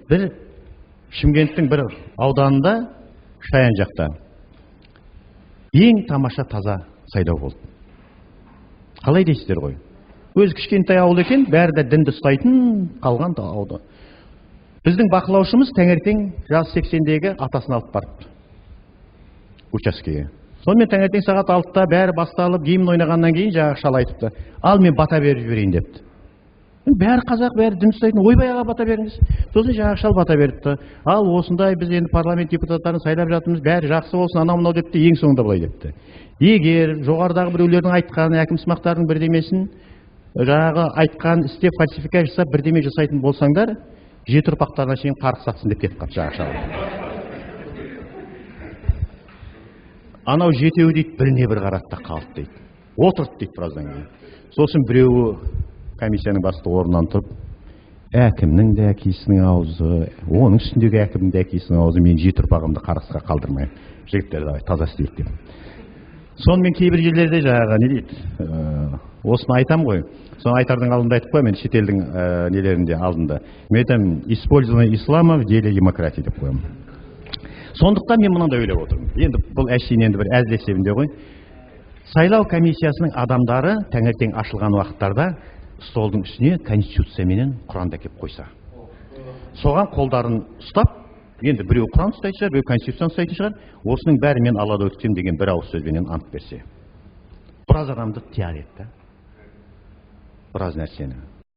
бір Шымкенттің бір ауданында, Шаян жақта, ең тамаша таза сайлау болды. Қалай дейсіздер ғой? Өз кішкентай ауыл екен, бәрі де дінді ұстайтын, қалған ауылда. Біздің бақылаушымыз таңертең жас 80-дегі атасын алып барыпты учаскеге. Сонымен таңертең сағат 6-та бәрі басталып, гимн ойнағаннан кейін жаңағы шал айтыпты: "Ал мен бата беріп жіберейін" депті. Бәрі қазақ, бәрі дін ұстайтын, ойбай аға бата беріңіз. Сосын жаңағы шал бата беріпті: "Ал осындай біз енді парламент депутаттарын сайлап жатырмыз, бәрі жақсы болсын, анау-мынау" депті. Ең соңында былай депті: "Егер жоғарыдағы біреулердің айтқан әкімсымақтардың бірдемесін жаңағы айтқан істеп фальсификат жасап бірдеме жасайтын болсаңдар, 7 ұрпақтарына шейін қарғыс сатсын" деп кетіп қалды жаңағы шал. Анау жетеуі дейді, біріне бір қарады да қалды дейді. Отырды дейді біраздан кейін. Сосын біреуі комиссияның бастығы орнынан тұрып: "Әкімнің де әкесінің аузы, оның үстіндегі әкімнің де әкесінің аузы, мен 7 ұрпағымды қарғысқа қалдырмаймын. Жігіттер давай таза істейік" деп. Сонымен кейбір жерлерде жаңағы не дейді? Осыны айтам ғой. Соны айтардың алдында айтып қоямын, енді шетелдің нелерінде алдында. Мен айтамын: "Использование ислама в деле демократии" деп қоямын. Сондықтан мен мынандай ойлап отырмын. Енді бұл әшейін енді бір әзіл есебінде ғой. Сайлау комиссиясының адамдары таңертең ашылған уақыттарда столдың үстіне конституция менен Құранды әкеп қойса. Соған қолдарын ұстап, енді біреу Құран ұстайтын шығар, біреу конституцияны ұстайтын шығар, осының бәрі мен алада өтсем деген бір ауыз сөзбенен ант берсе. Біраз адамды тияр етті. Біраз нәрсені.